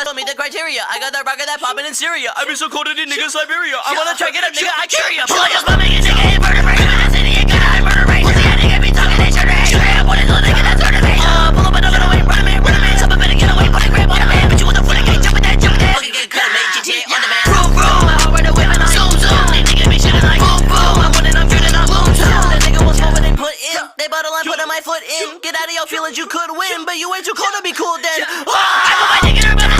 Tell me the criteria. I got that rocket that poppin' in Syria. I been so cold in the nigga Siberia. I wanna try get up, nigga. I cheer ya. Pull up your stomach, nigga. Ain't murder rate. In the city, ain't got high murder rate. Pussy, that nigga be talking that shit rate. Straight up on this little nigga, that's murder rate. Pull up another way, run a man, run a man. Someone better get away, put a grip on a man. But you with the foot again, jumpin' that, jumpin' that. Fucking get cut, make GTA on the man. Vroom, vroom. My heart right away, man. Zoom, zoom. These niggas be shitting like boom, boom. I'm winning, I'm shooting, I'm boom, boom. The nigga was smoking, they put in. They bottle, I'm putting my foot in. Get out of your feelings, you could win. But you ain't too cold to be cool then. I put my dick in her back.